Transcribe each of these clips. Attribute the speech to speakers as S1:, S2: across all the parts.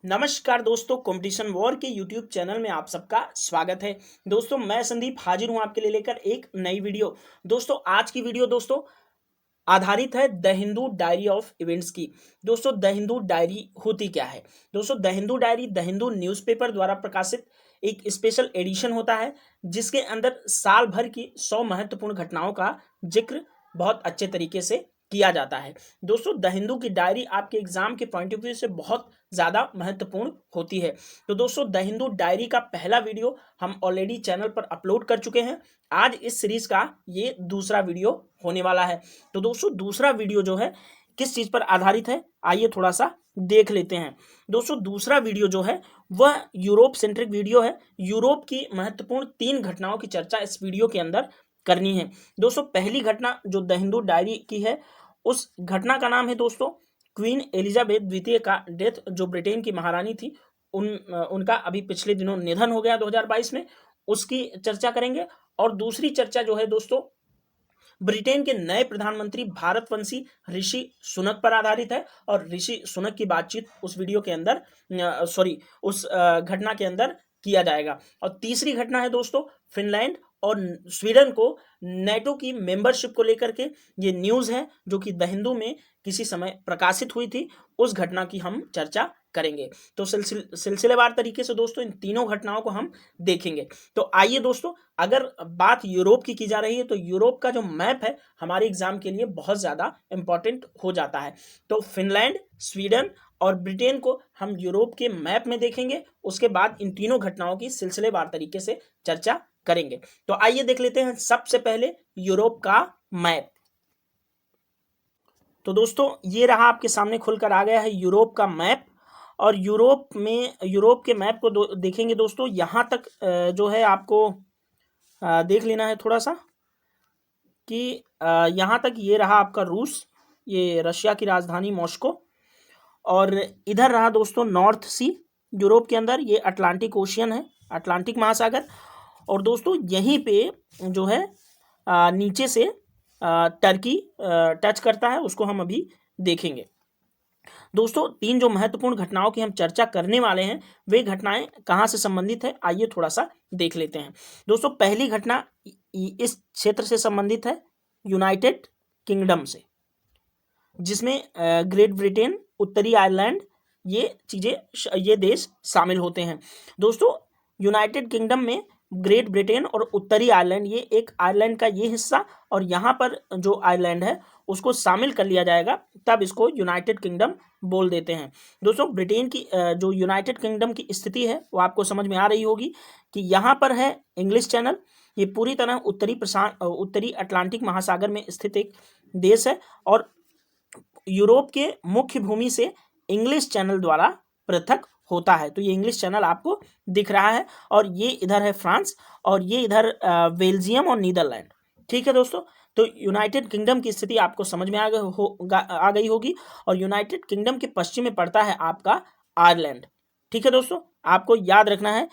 S1: नमस्कार दोस्तों, competition war के यूट्यूब चैनल में आप सबका स्वागत है। दोस्तों मैं संदीप हाजिर हूं आपके लिए लेकर एक नई वीडियो। दोस्तों आज की वीडियो दोस्तों आधारित है the Hindu diary of events की। दोस्तों द हिंदू डायरी होती क्या है? दोस्तों the Hindu diary the Hindu newspaper द्वारा प्रकाशित एक स्पेशल एडिशन होता है जिसके अंदर साल भर की 100 महत्वपूर्ण घटनाओं का जिक्र बहुत अच्छे तरीके से किया जाता है। दोस्तों द हिंदू की डायरी आपके एग्जाम के पॉइंट ऑफ व्यू से बहुत ज़्यादा महत्वपूर्ण होती है। तो दोस्तों द हिंदू डायरी का पहला वीडियो हम ऑलरेडी चैनल पर अपलोड कर चुके हैं। आज इस सीरीज का ये दूसरा वीडियो होने वाला है। तो दोस्तों दूसरा वीडियो जो है किस चीज़ पर आधारित है, आइए थोड़ा सा देख लेते हैं। दोस्तों दूसरा वीडियो जो है वह यूरोप सेंट्रिक वीडियो है। यूरोप की महत्वपूर्ण 3 घटनाओं की चर्चा इस वीडियो के अंदर करनी है। दोस्तों पहली घटना जो द हिंदू डायरी की है उस घटना का नाम है दोस्तों क्वीन एलिजाबेथ द्वितीय का डेथ, जो ब्रिटेन की महारानी थी। उनका अभी पिछले दिनों निधन हो गया 2022 में, उसकी चर्चा करेंगे। और दूसरी चर्चा जो है दोस्तों ब्रिटेन के नए प्रधानमंत्री भारतवंशी ऋषि सुनक पर आधारित है और ऋषि सुनक की बातचीत उस वीडियो के अंदर उस घटना के अंदर किया जाएगा। और तीसरी घटना है दोस्तों फिनलैंड और स्वीडन को नेटो की मेंबरशिप को लेकर के ये न्यूज़ है जो कि द हिंदू में किसी समय प्रकाशित हुई थी, उस घटना की हम चर्चा करेंगे। तो सिलसिलेवार तरीके से दोस्तों इन तीनों घटनाओं को हम देखेंगे। तो आइए दोस्तों, अगर बात यूरोप की जा रही है तो यूरोप का जो मैप है हमारे एग्जाम के लिए बहुत ज़्यादा इंपॉर्टेंट हो जाता है। तो फिनलैंड, स्वीडन और ब्रिटेन को हम यूरोप के मैप में देखेंगे, उसके बाद इन तीनों घटनाओं की सिलसिलेवार तरीके से चर्चा करेंगे। तो आइए देख लेते हैं सबसे पहले यूरोप का मैप। तो दोस्तों ये रहा आपके सामने खुलकर आ गया है यूरोप का मैप। और यूरोप के मैप को देखेंगे दोस्तों, यहाँ तक जो है आपको देख लेना है थोड़ा सा कि यहाँ तक ये रहा आपका रूस, ये रशिया की राजधानी मॉस्को। और इधर रहा दोस्तों नॉर्थ सी यूरोप के अंदर, ये अटलांटिक ओशियन है, अटलांटिक महासागर। और दोस्तों यहीं पे जो है नीचे से टर्की टच करता है, उसको हम अभी देखेंगे। दोस्तों 3 जो महत्वपूर्ण घटनाओं की हम चर्चा करने वाले हैं वे घटनाएं कहाँ से संबंधित है, आइए थोड़ा सा देख लेते हैं। दोस्तों पहली घटना इस क्षेत्र से संबंधित है, यूनाइटेड किंगडम से, जिसमें ग्रेट ब्रिटेन, उत्तरी आयरलैंड ये देश शामिल होते हैं। दोस्तों यूनाइटेड किंगडम में ग्रेट ब्रिटेन और उत्तरी आयरलैंड, ये एक आयरलैंड का ये हिस्सा और यहाँ पर जो आयरलैंड है उसको शामिल कर लिया जाएगा, तब इसको यूनाइटेड किंगडम बोल देते हैं। दोस्तों ब्रिटेन की जो यूनाइटेड किंगडम की स्थिति है वो आपको समझ में आ रही होगी कि यहाँ पर है इंग्लिश चैनल, ये पूरी तरह उत्तरी अटलांटिक महासागर में स्थित एक देश है और यूरोप के मुख्य भूमि से इंग्लिश चैनल द्वारा पृथक होता है। तो ये इंग्लिश चैनल आपको दिख रहा है और ये इधर है फ्रांस और ये इधर बेल्जियम और नीदरलैंड। ठीक है दोस्तों, तो यूनाइटेड किंगडम की स्थिति आपको समझ में आ गई होगी। और यूनाइटेड किंगडम के पश्चिम में पड़ता है आपका आयरलैंड। ठीक है दोस्तों, आपको याद रखना है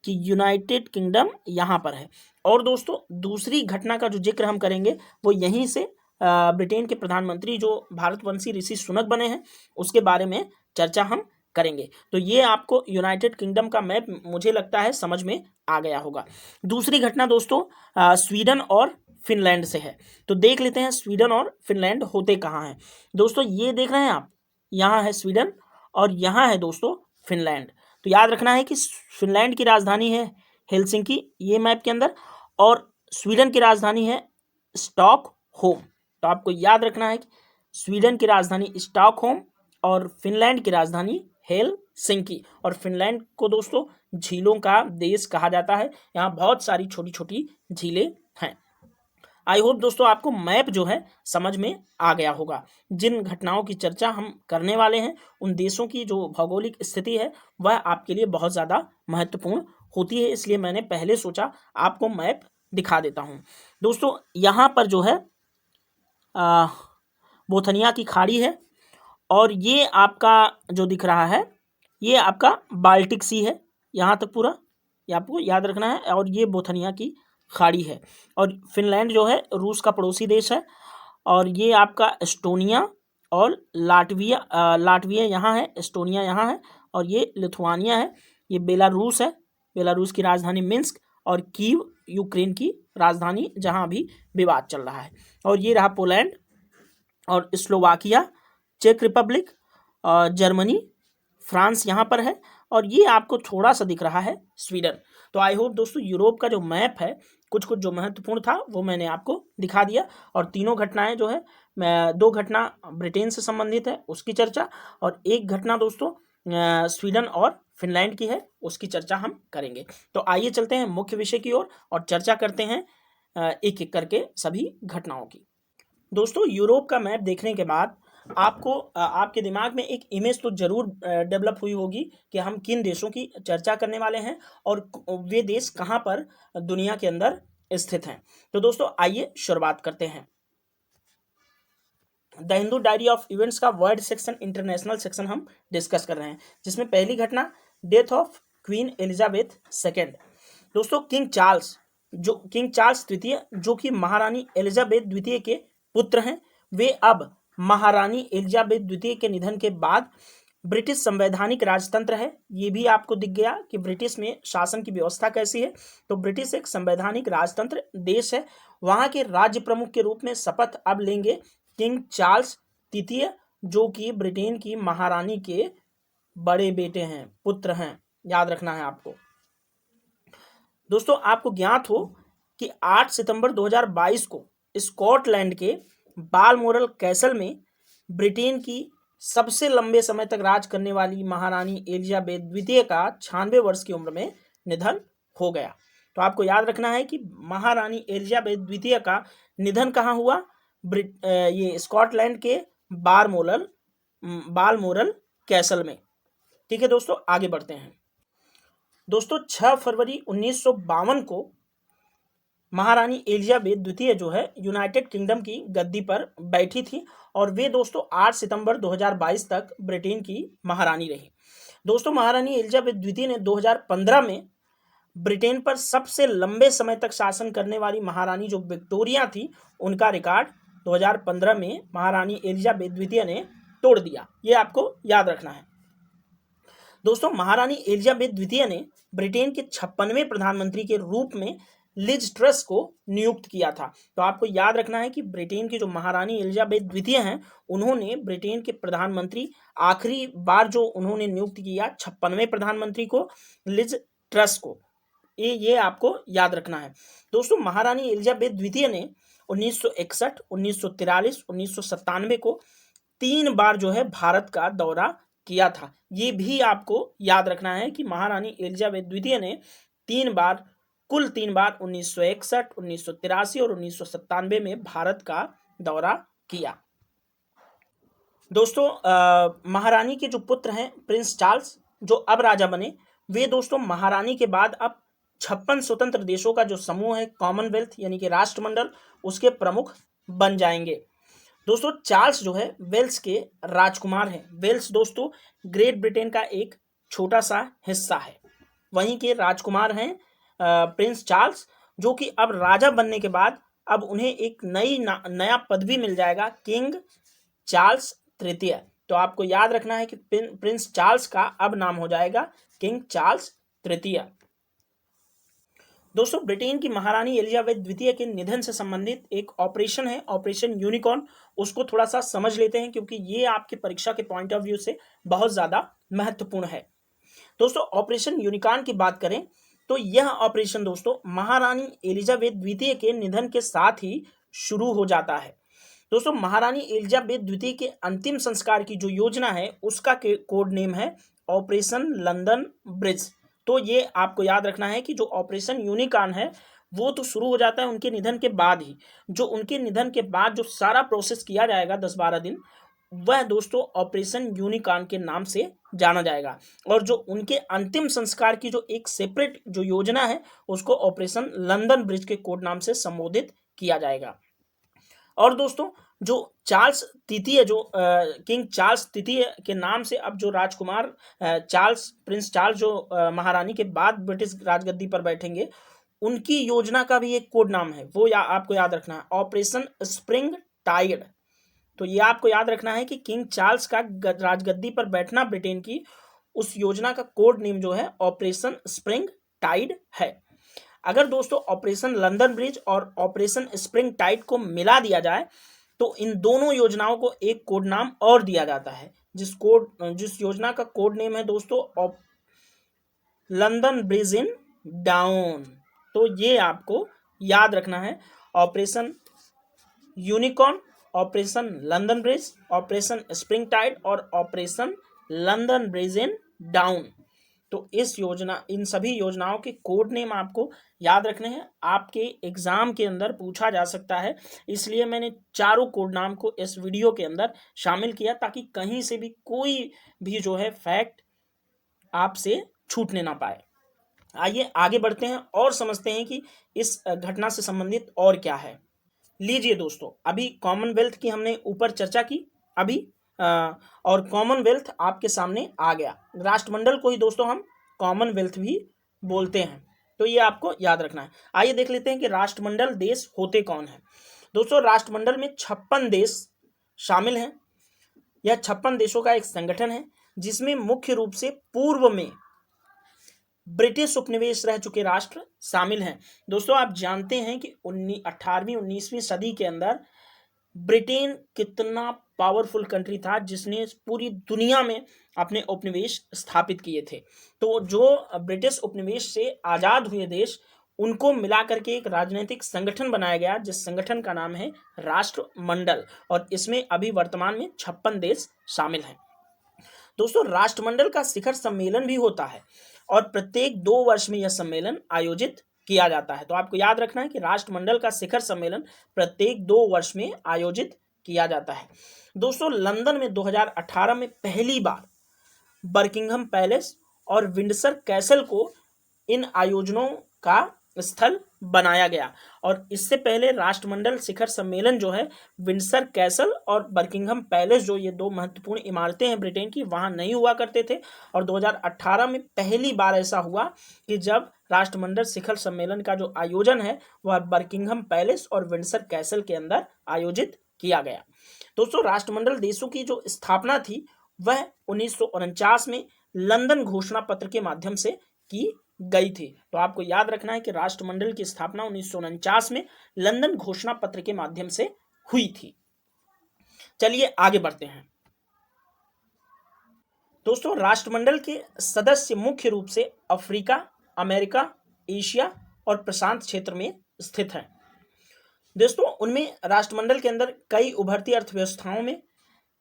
S1: कि यूनाइटेड किंगडम यहाँ पर है। और दोस्तों दूसरी घटना का जो जिक्र हम करेंगे वो यहीं से ब्रिटेन के प्रधानमंत्री जो भारतवंशी ऋषि सुनक बने हैं उसके बारे में चर्चा हम करेंगे। तो ये आपको यूनाइटेड किंगडम का मैप मुझे लगता है समझ में आ गया होगा। दूसरी घटना दोस्तों स्वीडन और फिनलैंड से है। तो देख लेते हैं स्वीडन और फिनलैंड होते कहाँ हैं। दोस्तों ये देख रहे हैं आप, यहाँ है स्वीडन और यहाँ है दोस्तों फिनलैंड। तो याद रखना है कि फिनलैंड की राजधानी है हेलसिंकी ये मैप के अंदर, और स्वीडन की राजधानी है स्टॉकहोम। तो आपको याद रखना है कि स्वीडन की राजधानी स्टॉकहोम और फिनलैंड की राजधानी हेलसिंकी। और फिनलैंड को दोस्तों झीलों का देश कहा जाता है, यहाँ बहुत सारी छोटी छोटी झीलें हैं। आई होप दोस्तों आपको मैप जो है समझ में आ गया होगा। जिन घटनाओं की चर्चा हम करने वाले हैं उन देशों की जो भौगोलिक स्थिति है वह आपके लिए बहुत ज़्यादा महत्वपूर्ण होती है, इसलिए मैंने पहले सोचा आपको मैप दिखा देता हूँ। दोस्तों यहाँ पर जो है बोथनिया की खाड़ी है और ये आपका जो दिख रहा है ये आपका बाल्टिक सी है, यहाँ तक पूरा ये आपको याद रखना है। और ये बोथनिया की खाड़ी है। और फिनलैंड जो है रूस का पड़ोसी देश है। और ये आपका एस्टोनिया और लाटविया यहाँ है, एस्टोनिया यहाँ है और ये लिथुआनिया है, ये बेलारूस है, बेलारूस की राजधानी मिन्स्क, और कीव यूक्रेन की राजधानी जहां अभी विवाद चल रहा है। और ये रहा पोलैंड और स्लोवाकिया, चेक रिपब्लिक, जर्मनी, फ्रांस यहाँ पर है, और ये आपको थोड़ा सा दिख रहा है स्वीडन। तो आई होप दोस्तों यूरोप का जो मैप है कुछ कुछ जो महत्वपूर्ण था वो मैंने आपको दिखा दिया। और तीनों घटनाएं जो है, 2 घटना ब्रिटेन से संबंधित है उसकी चर्चा, और एक घटना दोस्तों स्वीडन और फिनलैंड की है उसकी चर्चा हम करेंगे। तो आइए चलते हैं मुख्य विषय की ओर और चर्चा करते हैं एक एक करके सभी घटनाओं की। दोस्तों यूरोप का मैप देखने के बाद आपको आपके दिमाग में एक इमेज तो जरूर डेवलप हुई होगी कि हम किन देशों की चर्चा करने वाले हैं और वे देश कहाँ पर दुनिया के अंदर स्थित हैं। तो दोस्तों आइए शुरुआत करते हैं। The Hindu diary of events का वर्ल्ड सेक्शन, इंटरनेशनल सेक्शन हम डिस्कस कर रहे हैं, जिसमें पहली घटना death of queen Elizabeth second. दोस्तों किंग चार्ल्स द्वितीय जो कि महारानी एलिजाबेथ द्वितीय के पुत्र हैं, वे अब महारानी एलिजाबेथ द्वितीय के निधन के बाद ब्रिटिश संवैधानिक राजतंत्र है। ये भी आपको दिख गया कि ब्रिटिश में शासन की व्यवस्था कैसी है। तो ब्रिटिश एक संवैधानिक राजतंत्र देश है। वहां के राज्य प्रमुख के रूप में शपथ अब लेंगे किंग चार्ल्स तृतीय, जो कि ब्रिटेन की महारानी के बड़े बेटे हैं, पुत्र हैं, याद रखना है आपको। दोस्तों आपको ज्ञात हो कि 8 सितंबर 2022 को स्कॉटलैंड के बालमोरल कैसल में ब्रिटेन की सबसे लंबे समय तक राज करने वाली महारानी एलिजाबेथ द्वितीय का 96 वर्ष की उम्र में निधन हो गया। तो आपको याद रखना है कि महारानी एलिजाबेथ द्वितीय का निधन कहाँ हुआ, ये स्कॉटलैंड के बालमोरल कैसल में। ठीक है दोस्तों, आगे बढ़ते हैं। दोस्तों 6 फरवरी 1952 को महारानी एलिजाबेथ द्वितीय जो है यूनाइटेड किंगडम की गद्दी पर बैठी थी, और वे दोस्तों 8 सितंबर 2022 तक ब्रिटेन की महारानी रही। दोस्तों महारानी एलिजाबेथ द्वितीय ने 2015 में ब्रिटेन पर सबसे लंबे समय तक शासन करने वाली महारानी जो विक्टोरिया थी, उनका रिकॉर्ड 2015 में महारानी एलिजाबेथ द्वितीय ने तोड़ दिया। ये आपको याद रखना है। दोस्तों महारानी एलिजाबेथ द्वितीय ने ब्रिटेन के 56वें प्रधानमंत्री के रूप में लिज ट्रस को नियुक्त किया था। तो आपको याद रखना है कि ब्रिटेन की जो महारानी एलिजाबेथ द्वितीय हैं, उन्होंने ब्रिटेन के प्रधानमंत्री आखिरी बार जो उन्होंने नियुक्त किया 56वें प्रधानमंत्री को, लिज ट्रस को, ये आपको याद रखना है। दोस्तों महारानी एलिजाबेथ द्वितीय ने 1961, 1943, 1997 को 3 बार जो है भारत का दौरा किया था। ये भी आपको याद रखना है कि महारानी एलिजाबेथ द्वितीय ने कुल 3 बार 1961, 1983 और 1997 में भारत का दौरा किया। दोस्तों महारानी के जो पुत्र हैं प्रिंस चार्ल्स, जो अब राजा बने, वे दोस्तों महारानी के बाद अब 56 स्वतंत्र देशों का जो समूह है कॉमनवेल्थ यानी कि राष्ट्रमंडल, उसके प्रमुख बन जाएंगे। दोस्तों चार्ल्स जो है वेल्स के राजकुमार हैं। वेल्स दोस्तों ग्रेट ब्रिटेन का एक छोटा सा हिस्सा है, वहीं के राजकुमार हैं प्रिंस चार्ल्स, जो कि अब राजा बनने के बाद अब उन्हें एक नया पदवी मिल जाएगा, किंग चार्ल्स तृतीय। तो आपको याद रखना है कि प्रिंस चार्ल्स का अब नाम हो जाएगा किंग चार्ल्स तृतीय। दोस्तों ब्रिटेन की महारानी एलिजाबेथ द्वितीय के निधन से संबंधित एक ऑपरेशन है, ऑपरेशन यूनिकॉर्न, उसको थोड़ा सा समझ लेते हैं क्योंकि ये आपकी परीक्षा के पॉइंट ऑफ व्यू से बहुत ज्यादा महत्वपूर्ण है। दोस्तों ऑपरेशन यूनिकॉर्न की बात करें तो यह ऑपरेशन दोस्तों महारानी एलिजाबेथ द्वितीय के निधन के साथ ही शुरू हो जाता है। दोस्तों महारानी एलिजाबेथ द्वितीय के अंतिम संस्कार की जो योजना है उसका कोड नेम है ऑपरेशन लंदन ब्रिज। तो ये आपको याद रखना है कि जो ऑपरेशन यूनिकॉर्न है वो तो शुरू हो जाता है उनके निधन के बाद ही। जो उनके निधन के बाद जो सारा प्रोसेस किया जाएगा 10-12 दिन, वह दोस्तों ऑपरेशन यूनिकॉर्न के नाम से जाना जाएगा। और जो उनके अंतिम संस्कार की जो एक सेपरेट जो योजना है उसको ऑपरेशन लंदन ब्रिज के कोड नाम से संबोधित किया जाएगा। और दोस्तों जो चार्ल्स तृतीय जो किंग चार्ल्स तृतीय के नाम से अब जो राजकुमार प्रिंस चार्ल्स जो महारानी के बाद ब्रिटिश राजगद्दी पर बैठेंगे, उनकी योजना का भी एक कोड नाम है, वो आपको याद रखना है, ऑपरेशन स्प्रिंग टाइड। तो ये आपको याद रखना है कि किंग चार्ल्स का राजगद्दी पर बैठना ब्रिटेन की, उस योजना का कोड नेम जो है ऑपरेशन स्प्रिंग टाइड है। अगर दोस्तों ऑपरेशन लंदन ब्रिज और ऑपरेशन स्प्रिंग टाइड को मिला दिया जाए तो इन दोनों योजनाओं को एक कोड नाम और दिया जाता है, जिस योजना का कोड नेम है दोस्तों लंदन ब्रिज इन डाउन। तो ये आपको याद रखना है, operation unicorn, operation London bridge, operation spring tide और operation London bridge in down. तो इन सभी योजनाओं के कोड नेम आपको याद रखने हैं, आपके एग्जाम के अंदर पूछा जा सकता है, इसलिए मैंने चारों कोड नाम को इस वीडियो के अंदर शामिल किया ताकि कहीं से भी कोई भी जो है फैक्ट आपसे छूटने ना पाए। आइए आगे बढ़ते हैं और समझते हैं कि इस घटना से संबंधित और क्या है। लीजिए दोस्तों, अभी कॉमनवेल्थ की हमने ऊपर चर्चा की अभी और कॉमनवेल्थ आपके सामने आ गया। राष्ट्रमंडल को ही दोस्तों हम कॉमनवेल्थ भी बोलते हैं, तो ये आपको याद रखना है। आइए देख लेते हैं कि राष्ट्रमंडल देश होते कौन हैं। दोस्तों राष्ट्रमंडल में 56 देश शामिल हैं। यह 56 देशों का एक संगठन है जिसमें मुख्य रूप से पूर्व में ब्रिटिश उपनिवेश रह चुके राष्ट्र शामिल हैं। दोस्तों आप जानते हैं कि 18वीं 19वीं सदी के अंदर ब्रिटेन कितना पावरफुल कंट्री था जिसने पूरी दुनिया में अपने उपनिवेश स्थापित किए थे। तो जो ब्रिटिश उपनिवेश से आज़ाद हुए देश, उनको मिलाकर के एक राजनीतिक संगठन बनाया गया जिस संगठन का नाम है राष्ट्रमंडल, और इसमें अभी वर्तमान में 56 देश शामिल हैं। दोस्तों राष्ट्रमंडल का शिखर सम्मेलन भी होता है और प्रत्येक 2 वर्ष में यह सम्मेलन आयोजित किया जाता है। तो आपको याद रखना है कि राष्ट्रमंडल का शिखर सम्मेलन प्रत्येक 2 वर्ष में आयोजित किया जाता है। दोस्तों लंदन में 2018 में पहली बार बकिंघम पैलेस और विंडसर कैसल को इन आयोजनों का स्थल बनाया गया, और इससे पहले राष्ट्रमंडल शिखर सम्मेलन जो है विंडसर कैसल और बकिंघम पैलेस, जो ये 2 महत्वपूर्ण इमारतें हैं ब्रिटेन की, वहां नहीं हुआ करते थे। और 2018 में पहली बार ऐसा हुआ कि जब राष्ट्रमंडल शिखर सम्मेलन का जो आयोजन है वह बकिंघम पैलेस और विंडसर कैसल के अंदर आयोजित किया गया। दोस्तों राष्ट्रमंडल देशों की जो स्थापना थी वह 1949 में लंदन घोषणा पत्र के माध्यम से की गई थी। तो आपको याद रखना है कि राष्ट्रमंडल की स्थापना 1949 में लंदन घोषणा पत्र के माध्यम से हुई थी। चलिए आगे बढ़ते हैं। दोस्तों राष्ट्रमंडल के सदस्य मुख्य रूप से अफ्रीका, अमेरिका, एशिया और प्रशांत क्षेत्र में स्थित हैं। दोस्तों उनमें राष्ट्रमंडल के अंदर कई उभरती अर्थव्यवस्थाओं में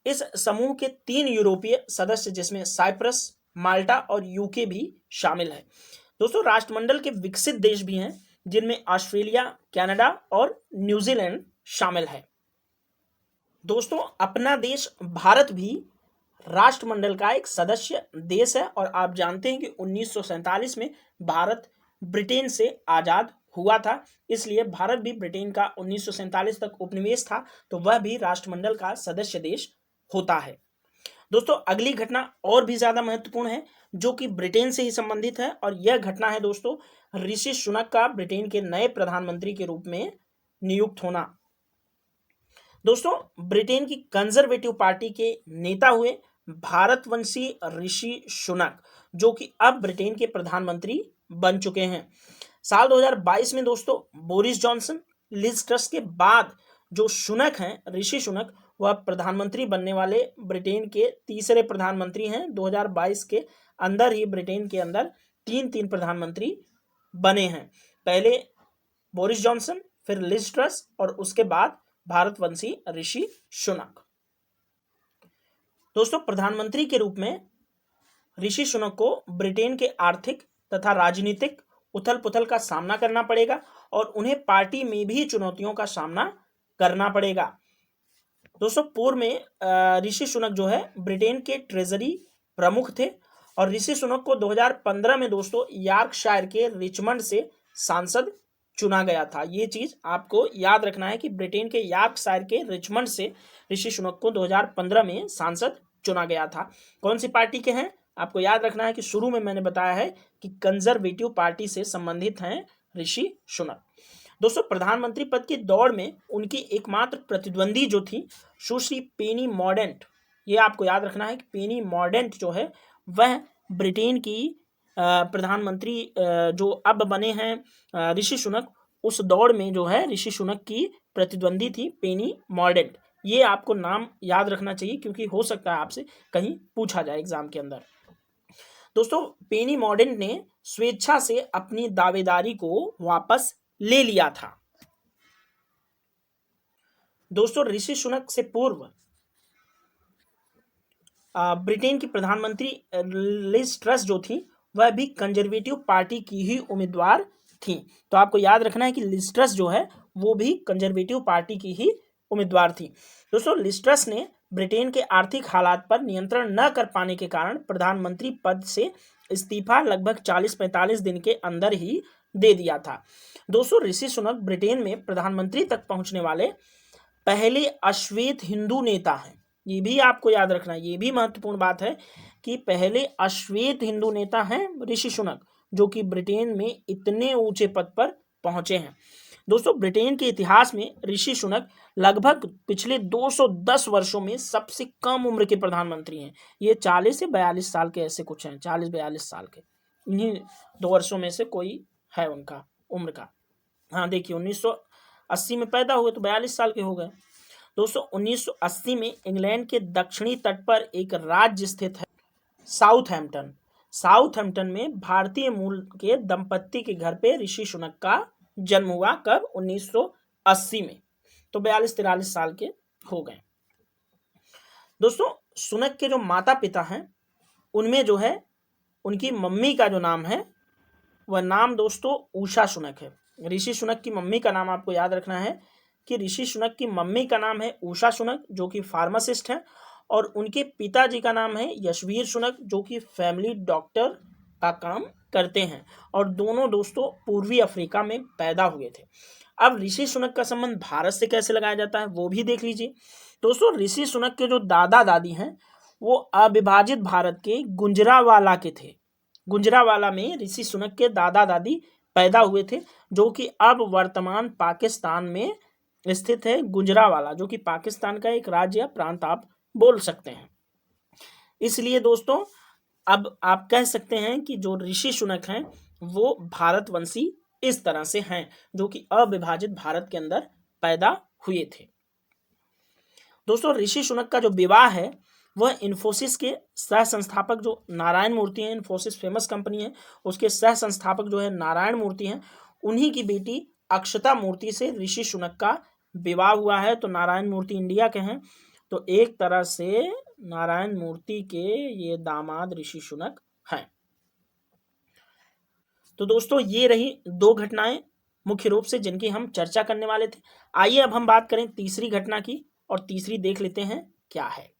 S1: इस समूह के 3 यूरोपीय सदस्य जिसमें साइप्रस, माल्टा और यूके भी शामिल है। दोस्तों राष्ट्रमंडल के विकसित देश भी हैं जिनमें ऑस्ट्रेलिया, कनाडा और न्यूजीलैंड शामिल है। दोस्तों अपना देश भारत भी राष्ट्रमंडल का एक सदस्य देश है, और आप जानते हैं कि 1947 में भारत ब्रिटेन से आज़ाद हुआ था, इसलिए भारत भी ब्रिटेन का 1947 तक उपनिवेश था, तो वह भी राष्ट्रमंडल का सदस्य देश होता है। दोस्तों अगली घटना और भी ज़्यादा महत्वपूर्ण है जो कि ब्रिटेन से ही संबंधित है, और यह घटना है दोस्तों ऋषि सुनक का ब्रिटेन के नए प्रधानमंत्री के रूप में नियुक्त होना। दोस्तों ब्रिटेन की कंजर्वेटिव पार्टी के नेता हुए भारतवंशी ऋषि सुनक, जो कि अब ब्रिटेन के प्रधानमंत्री बन चुके हैं। साल 2022 में दोस्तों बोरिस जॉनसन, लिज ट्रस के बाद जो सुनक हैं, ऋषि सुनक, वह प्रधानमंत्री बनने वाले ब्रिटेन के तीसरे प्रधानमंत्री हैं। 2022 के अंदर ही ब्रिटेन के अंदर 3 प्रधानमंत्री बने हैं, पहले बोरिस जॉनसन, फिर लिज ट्रस और उसके बाद भारतवंशी ऋषि सुनक। दोस्तों प्रधानमंत्री के रूप में ऋषि सुनक को ब्रिटेन के आर्थिक तथा राजनीतिक उथल पुथल का सामना करना पड़ेगा और उन्हें पार्टी में भी चुनौतियों का सामना करना पड़ेगा। दोस्तों पूर्व में ऋषि सुनक जो है ब्रिटेन के ट्रेजरी प्रमुख थे, और ऋषि सुनक को 2015 में दोस्तों यॉर्कशायर के रिचमंड से सांसद चुना गया था। ये चीज आपको याद रखना है कि ब्रिटेन के यॉर्कशायर के रिचमंड से ऋषि सुनक को 2015 में सांसद चुना गया था। कौन सी पार्टी के हैं आपको याद रखना है कि शुरू में मैंने बताया है कि कंजर्वेटिव पार्टी से संबंधित हैं ऋषि सुनक। दोस्तों प्रधानमंत्री पद की दौड़ में उनकी एकमात्र प्रतिद्वंदी जो थी सुश्री पेनी मॉर्डेंट, ये आपको याद रखना है कि पेनी मॉर्डेंट जो है वह ब्रिटेन की प्रधानमंत्री जो अब बने हैं ऋषि सुनक, उस दौड़ में जो है ऋषि सुनक की प्रतिद्वंदी थी पेनी मॉर्डेंट। ये आपको नाम याद रखना चाहिए क्योंकि हो सकता है आपसे कहीं पूछा जाए एग्जाम के अंदर। दोस्तों पेनी मॉर्डेंट ने स्वेच्छा से अपनी दावेदारी को वापस ले लिया था। दोस्तों ऋषि सुनक से पूर्व ब्रिटेन की प्रधानमंत्री लिज ट्रस जो थी वह भी कंजर्वेटिव पार्टी की ही उम्मीदवार थी। तो आपको याद रखना है कि लिज ट्रस जो है वो भी कंजर्वेटिव पार्टी की ही उम्मीदवार थी। दोस्तों लिज ट्रस ने ब्रिटेन के आर्थिक हालात पर नियंत्रण न कर पाने के कारण प्रधानमंत्री पद से इस्तीफा लगभग 40-45 दिन के अंदर ही दे दिया था। दोस्तों ऋषि सुनक ब्रिटेन में प्रधानमंत्री तक पहुंचने वाले पहले अश्वेत हिंदू नेता हैं। ये भी आपको याद रखना, ये भी महत्वपूर्ण बात है कि पहले अश्वेत हिंदू नेता हैं ऋषि सुनक, जो कि ब्रिटेन में इतने ऊंचे पद पर पहुंचे हैं। दोस्तों ब्रिटेन के इतिहास में ऋषि सुनक लगभग पिछले 210 वर्षों में सबसे कम उम्र के प्रधानमंत्री हैं। ये 40 से 42 साल के ऐसे कुछ हैं, 40-42 साल के, इन्हीं 2 वर्षों में से कोई है उनका उम्र का। हाँ देखिए 1980 में पैदा हुए तो 42 साल के हो गए। दोस्तों 1980 में इंग्लैंड के दक्षिणी तट पर एक राज्य स्थित है साउथहैम्पटन। साउथहैम्पटन में भारतीय मूल के दंपत्ति के घर पे ऋषि सुनक का जन्म हुआ। कब? 1980 में। तो 42-43 साल के हो गए। दोस्तों सुनक के जो माता पिता हैं उनमें जो है उनकी मम्मी का जो नाम है वह नाम दोस्तों उषा सुनक है। ऋषि सुनक की मम्मी का नाम आपको याद रखना है कि ऋषि सुनक की मम्मी का नाम है उषा सुनक जो कि फार्मासिस्ट हैं, और उनके पिताजी का नाम है यशवीर सुनक जो कि फैमिली डॉक्टर का काम करते हैं, और दोनों दोस्तों पूर्वी अफ्रीका में पैदा हुए थे। अब ऋषि सुनक का संबंध भारत से कैसे लगाया जाता है वो भी देख लीजिए। दोस्तों ऋषि सुनक के जो दादा दादी हैं वो अविभाजित भारत के गुजरांवाला के थे। गुजरांवाला में ऋषि सुनक के दादा दादी पैदा हुए थे, जो कि अब वर्तमान पाकिस्तान में स्थित है गुजरांवाला, जो कि पाकिस्तान का एक राज्य या प्रांत आप बोल सकते हैं। इसलिए दोस्तों अब आप कह सकते हैं कि जो ऋषि सुनक हैं वो भारतवंशी इस तरह से हैं, जो कि अविभाजित भारत के अंदर पैदा हुए थे। दोस्तों ऋषि सुनक का जो विवाह है वह इन्फोसिस के सह संस्थापक जो नारायण मूर्ति हैं, इन्फोसिस फेमस कंपनी है, उसके सह संस्थापक जो है नारायण मूर्ति हैं, उन्हीं की बेटी अक्षता मूर्ति से ऋषि सुनक का विवाह हुआ है। तो नारायण मूर्ति इंडिया के हैं, तो एक तरह से नारायण मूर्ति के ये दामाद ऋषि सुनक हैं। तो दोस्तों ये रही 2 घटनाएं मुख्य रूप से जिनकी हम चर्चा करने वाले थे। आइए अब हम बात करें तीसरी घटना की, और तीसरी देख लेते हैं क्या है।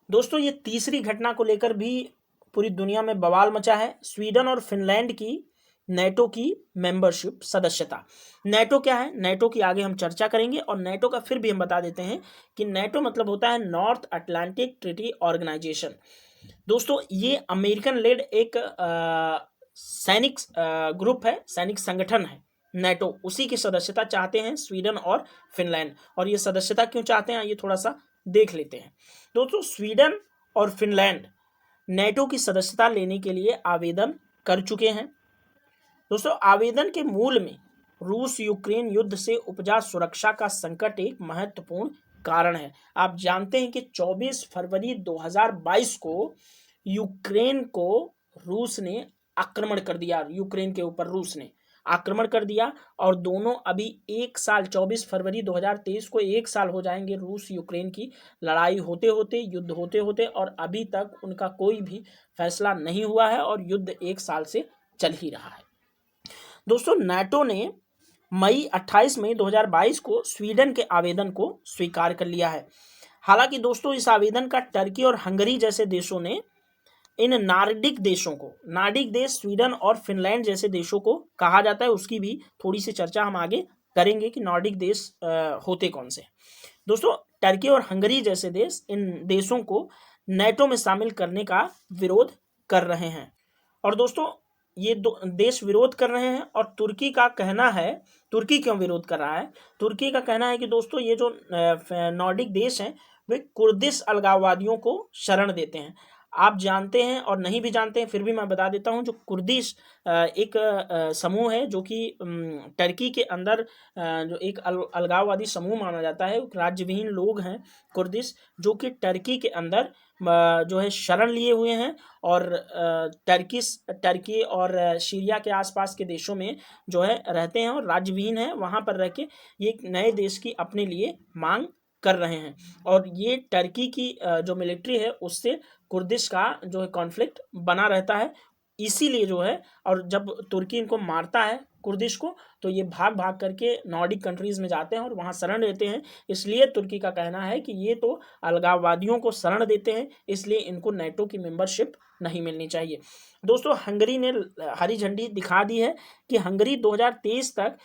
S1: दोस्तों ये तीसरी घटना को लेकर भी पूरी दुनिया में बवाल मचा है। स्वीडन और फिनलैंड की नेटो की मेंबरशिप सदस्यता। नेटो क्या है, नेटो की आगे हम चर्चा करेंगे, और नेटो का फिर भी हम बता देते हैं कि नेटो मतलब होता है नॉर्थ अटलांटिक ट्रीटी ऑर्गेनाइजेशन। दोस्तों ये अमेरिकन लेड एक सैनिक ग्रुप है, सैनिक संगठन है नेटो, उसी की सदस्यता चाहते हैं स्वीडन और फिनलैंड। और ये सदस्यता क्यों चाहते हैं ये थोड़ा सा देख लेते हैं। दोस्तों स्वीडन और फिनलैंड नेटो की सदस्यता लेने के लिए आवेदन कर चुके हैं। दोस्तों आवेदन के मूल में रूस यूक्रेन युद्ध से उपजा सुरक्षा का संकट एक महत्वपूर्ण कारण है। आप जानते हैं कि 24 फरवरी 2022 को यूक्रेन को रूस ने आक्रमण कर दिया, यूक्रेन के ऊपर रूस ने आक्रमण कर दिया, और दोनों अभी 1 साल 24 फरवरी 2023 को 1 साल हो जाएंगे रूस यूक्रेन की लड़ाई होते होते, युद्ध होते होते, और अभी तक उनका कोई भी फैसला नहीं हुआ है और युद्ध 1 साल से चल ही रहा है। दोस्तों नेटो ने 28 मई 2022 को स्वीडन के आवेदन को स्वीकार कर लिया है। हालांकि दोस्तों इस आवेदन का टर्की और हंगरी जैसे देशों ने, इन नार्डिक देशों को, नार्डिक देश स्वीडन और फिनलैंड जैसे देशों को कहा जाता है, उसकी भी थोड़ी सी चर्चा हम आगे करेंगे कि नॉर्डिक देश होते कौन से। दोस्तों टर्की और हंगरी जैसे देश इन देशों को नेटो में शामिल करने का विरोध कर रहे हैं। और दोस्तों ये दो देश विरोध कर रहे हैं, और तुर्की का कहना है, तुर्की क्यों विरोध कर रहा है, तुर्की का कहना है कि दोस्तों ये जो नॉर्डिक देश हैं वे कुर्दिश अलगाववादियों को शरण देते हैं। आप जानते हैं और नहीं भी जानते हैं फिर भी मैं बता देता हूं, जो कुर्दिश एक समूह है जो कि टर्की के अंदर जो एक अलगाववादी समूह माना जाता है, राज्यविहीन लोग हैं कुर्दिश, जो कि टर्की के अंदर जो है शरण लिए हुए हैं और टर्की और सीरिया के आसपास के देशों में जो है रहते हैं और राज्यविहीन है, वहां पर रह के ये एक नए देश की अपने लिए मांग कर रहे हैं। और ये टर्की की जो मिलिट्री है उससे कुर्दिश का जो है कॉन्फ्लिक्ट बना रहता है, इसीलिए जो है, और जब तुर्की इनको मारता है कुर्दिश को, तो ये भाग भाग करके नॉर्डिक कंट्रीज में जाते हैं और वहाँ शरण लेते हैं। इसलिए तुर्की का कहना है कि ये तो अलगाववादियों को शरण देते हैं, इसलिए इनको नाटो की मेंबरशिप नहीं मिलनी चाहिए। दोस्तों, हंगरी ने हरी झंडी दिखा दी है कि हंगरी 2023 तक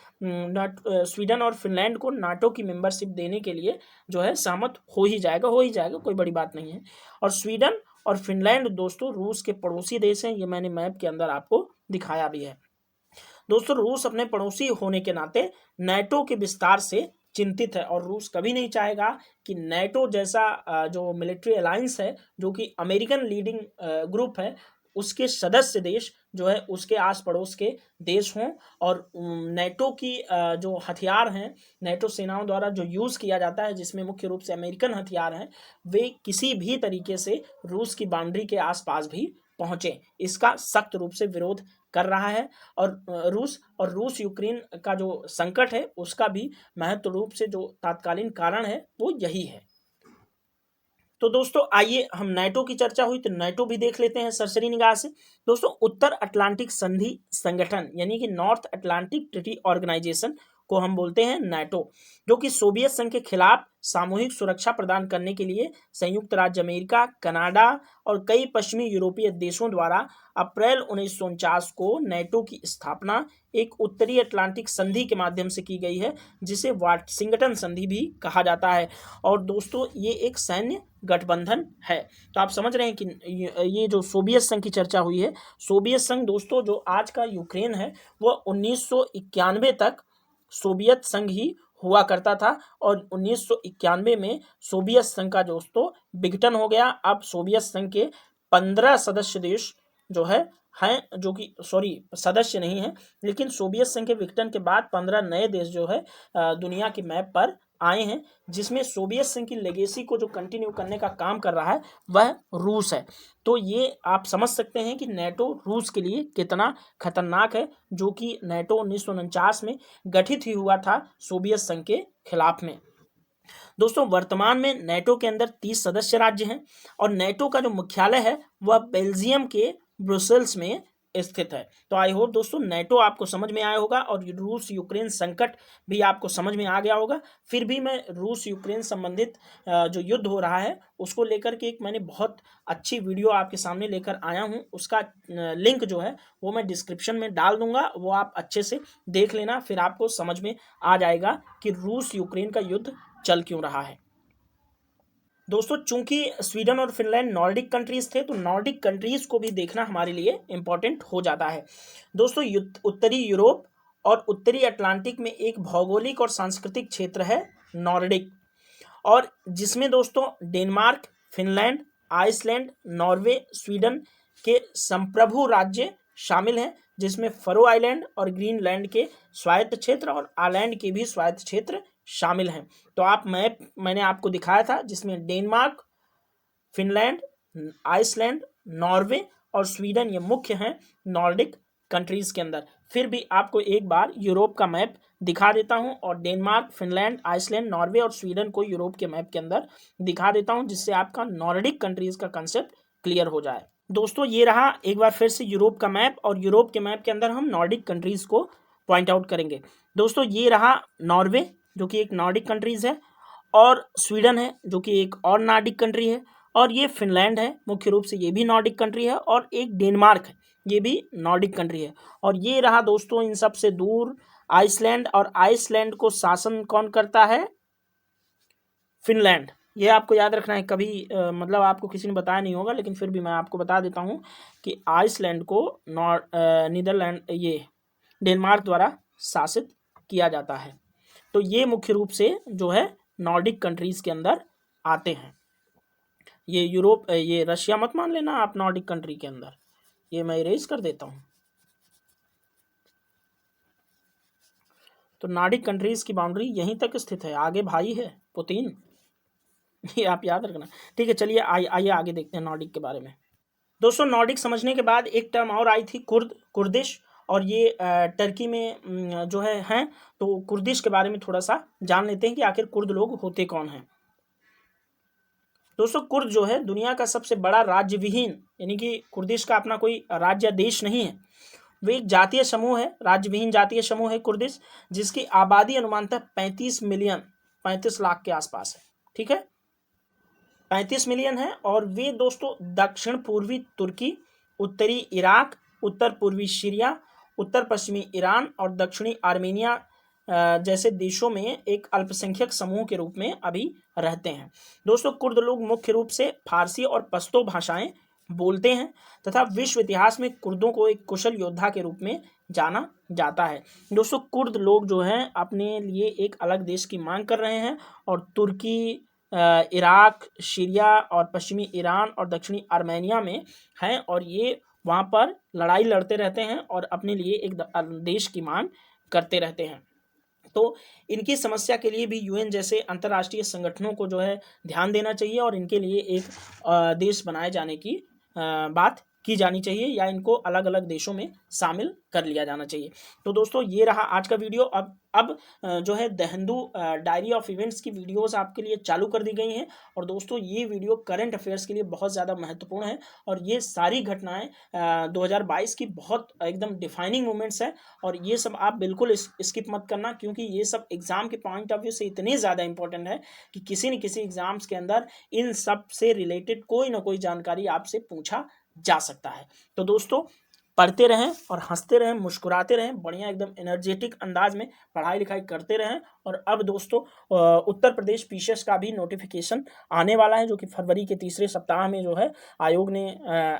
S1: स्वीडन और फिनलैंड को नाटो की मेंबरशिप देने के लिए जो है सहमत हो ही जाएगा, कोई बड़ी बात नहीं है। और स्वीडन और फिनलैंड दोस्तों रूस के पड़ोसी देश हैं, ये मैंने मैप के अंदर आपको दिखाया भी है। दोस्तों, रूस अपने पड़ोसी होने के नाते नाटो के विस्तार से चिंतित है और रूस कभी नहीं चाहेगा कि नाटो जैसा जो मिलिट्री अलायंस है, जो कि अमेरिकन लीडिंग ग्रुप है, उसके सदस्य देश जो है उसके आस पड़ोस के देश हों। और नाटो की जो हथियार हैं, नाटो सेनाओं द्वारा जो यूज़ किया जाता है, जिसमें मुख्य रूप से अमेरिकन हथियार हैं, वे किसी भी तरीके से रूस की बाउंड्री के आसपास भी पहुंचे, इसका सख्त रूप से विरोध कर रहा है। और रूस यूक्रेन का जो संकट है उसका भी महत्व रूप से जो तात्कालीन कारण है वो यही है। तो दोस्तों, आइए हम नाटो की चर्चा हुई तो नाटो भी देख लेते हैं सरसरी निगाह से। दोस्तों, उत्तर अटलांटिक संधि संगठन यानी कि नॉर्थ अटलांटिक ट्रीटी ऑर्गेनाइजेशन को हम बोलते हैं नाटो, जो कि सोवियत संघ के खिलाफ सामूहिक सुरक्षा प्रदान करने के लिए संयुक्त राज्य अमेरिका, कनाडा और कई पश्चिमी यूरोपीय देशों द्वारा अप्रैल 1949 को नाटो की स्थापना एक उत्तरी अटलांटिक संधि के माध्यम से की गई है, जिसे वाशिंगटन संधि भी कहा जाता है। और दोस्तों, ये एक सैन्य गठबंधन है। तो आप समझ रहे हैं कि ये जो सोवियत संघ की चर्चा हुई है, सोवियत संघ दोस्तों जो आज का यूक्रेन है वह 1991 तक सोवियत संघ ही हुआ करता था और 1991 में सोवियत संघ का दोस्तों विघटन हो गया। अब सोवियत संघ के 15 सदस्य देश जो है हैं, जो कि सदस्य नहीं है, लेकिन सोवियत संघ के विघटन के बाद 15 नए देश जो है दुनिया के मैप पर आए हैं, जिसमें सोवियत संघ की लेगेसी को जो कंटिन्यू करने का काम कर रहा है वह रूस है। तो ये आप समझ सकते हैं कि नाटो रूस के लिए कितना खतरनाक है, जो कि नाटो 1949 में गठित ही हुआ था सोवियत संघ के खिलाफ में। दोस्तों, वर्तमान में नाटो के अंदर 30 सदस्य राज्य हैं और नाटो का जो मुख्यालय है वह बेल्जियम के ब्रुसेल्स में स्थित है। तो आई होप दोस्तों नाटो आपको समझ में आया होगा और रूस यूक्रेन संकट भी आपको समझ में आ गया होगा। फिर भी मैं रूस यूक्रेन संबंधित जो युद्ध हो रहा है उसको लेकर के एक मैंने बहुत अच्छी वीडियो आपके सामने लेकर आया हूँ, उसका लिंक जो है वो मैं डिस्क्रिप्शन में डाल दूंगा, वो आप अच्छे से देख लेना, फिर आपको समझ में आ जाएगा कि रूस यूक्रेन का युद्ध चल क्यों रहा है। दोस्तों, चूंकि स्वीडन और फिनलैंड नॉर्डिक कंट्रीज थे तो नॉर्डिक कंट्रीज को भी देखना हमारे लिए इंपॉर्टेंट हो जाता है। दोस्तों, उत्तरी यूरोप और उत्तरी अटलांटिक में एक भौगोलिक और सांस्कृतिक क्षेत्र है नॉर्डिक, और जिसमें दोस्तों Denmark, Finland, Iceland, Norway, Sweden के संप्रभु राज्य शामिल हैं, जिसमें फरो आइलैंड और ग्रीनलैंड के स्वायत्त क्षेत्र और आइलैंड के भी स्वायत्त क्षेत्र शामिल हैं। तो आप मैप मैंने आपको दिखाया था जिसमें डेनमार्क, फिनलैंड, आइसलैंड, नॉर्वे और स्वीडन ये मुख्य हैं नॉर्डिक कंट्रीज के अंदर। फिर भी आपको एक बार यूरोप का मैप दिखा देता हूं और डेनमार्क, फिनलैंड, आइसलैंड, नॉर्वे और स्वीडन को यूरोप के मैप के अंदर दिखा देता हूं, जिससे आपका नॉर्डिक कंट्रीज का कंसेप्ट क्लियर हो जाए। दोस्तों, ये रहा एक बार फिर से यूरोप का मैप और यूरोप के मैप के अंदर हम नॉर्डिक कंट्रीज को पॉइंट आउट करेंगे। दोस्तों, ये रहा नॉर्वे जो कि एक नॉर्डिक कंट्रीज है, और स्वीडन है जो कि एक और नॉर्डिक कंट्री है, और ये फिनलैंड है मुख्य रूप से, ये भी नॉर्डिक कंट्री है, और एक डेनमार्क है, ये भी नॉर्डिक कंट्री है। और ये रहा दोस्तों इन सब से दूर आइसलैंड, और आइसलैंड को शासन कौन करता है? फिनलैंड। ये आपको याद रखना है, कभी मतलब आपको किसी ने बताया नहीं होगा, लेकिन फिर भी मैं आपको बता देता हूँ कि आइसलैंड को नीदरलैंड ये डेनमार्क द्वारा शासित किया जाता है। तो ये मुख्य रूप से जो है नॉर्डिक कंट्रीज के अंदर आते हैं। ये यूरोप, ये रशिया मत मान लेना आप नॉर्डिक कंट्री के अंदर, ये मैं इरेज कर देता हूँ। तो नॉर्डिक कंट्रीज की बाउंड्री यहीं तक स्थित है, आगे भाई है पुतिन, ये आप याद रखना। ठीक है, चलिए आइए आगे देखते हैं नॉर्डिक के बारे में। दोस्तों नॉर्डिक समझने के बाद एक टर्म और आई थी कुर्दिश, और ये टर्की में जो है हैं। तो कुर्दिश के बारे में थोड़ा सा जान लेते हैं कि आखिर कुर्द लोग होते कौन हैं। दोस्तों कुर्द जो है दुनिया का सबसे बड़ा राज्य विहीन, यानी कि कुर्दिश का अपना कोई राज्य देश नहीं है, वे एक जातीय समूह है, राज्य विहीन जातीय समूह है कुर्दिश, जिसकी आबादी अनुमानतः 35 मिलियन, 35 लाख के आसपास है। ठीक है, 35 मिलियन है। और वे दोस्तों दक्षिण पूर्वी तुर्की, उत्तरी इराक, उत्तर पूर्वी सीरिया, उत्तर पश्चिमी ईरान और दक्षिणी आर्मेनिया जैसे देशों में एक अल्पसंख्यक समूह के रूप में अभी रहते हैं। दोस्तों कुर्द लोग मुख्य रूप से फारसी और पश्तो भाषाएं बोलते हैं तथा विश्व इतिहास में कुर्दों को एक कुशल योद्धा के रूप में जाना जाता है। दोस्तों कुर्द लोग जो हैं अपने लिए एक अलग देश की मांग कर रहे हैं, और तुर्की, इराक, सीरिया और पश्चिमी ईरान और दक्षिणी आर्मेनिया में हैं, और ये वहाँ पर लड़ाई लड़ते रहते हैं और अपने लिए एक देश की मांग करते रहते हैं। तो इनकी समस्या के लिए भी यूएन जैसे अंतर्राष्ट्रीय संगठनों को जो है ध्यान देना चाहिए, और इनके लिए एक देश बनाए जाने की बात की जानी चाहिए, या इनको अलग अलग देशों में शामिल कर लिया जाना चाहिए। तो दोस्तों ये रहा आज का वीडियो। अब जो है the Hindu diary of events की वीडियोस आपके लिए चालू कर दी गई हैं, और दोस्तों ये वीडियो करंट अफेयर्स के लिए बहुत ज़्यादा महत्वपूर्ण है, और ये सारी घटनाएं 2022 की बहुत एकदम डिफाइनिंग मोमेंट्स हैं, और ये सब आप बिल्कुल स्किप मत करना, क्योंकि ये सब एग्जाम के पॉइंट ऑफ व्यू से इतने ज़्यादा इंपॉर्टेंट है कि किसी न किसी एग्जाम्स के अंदर इन सब से रिलेटेड कोई ना कोई जानकारी आपसे पूछा जा सकता है। तो दोस्तों पढ़ते रहें और हंसते रहें, मुस्कुराते रहें, बढ़िया एकदम एनर्जेटिक अंदाज में पढ़ाई लिखाई करते रहें। और अब दोस्तों उत्तर प्रदेश पीसीएस का भी नोटिफिकेशन आने वाला है, जो कि फरवरी के तीसरे सप्ताह में जो है आयोग ने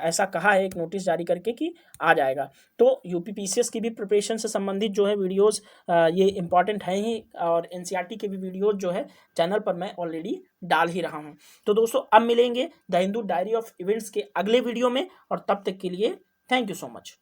S1: ऐसा कहा है एक नोटिस जारी करके कि आ जाएगा। तो यूपी पीसीएस की भी प्रिपरेशन से संबंधित जो है वीडियोज़ ये इंपॉर्टेंट हैं ही, और एनसीईआरटी के भी वीडियोज़ जो है चैनल पर मैं ऑलरेडी डाल ही रहा हूँ। तो दोस्तों अब मिलेंगे the Hindu diary of events के अगले वीडियो में, और तब तक के लिए थैंक यू सो मच।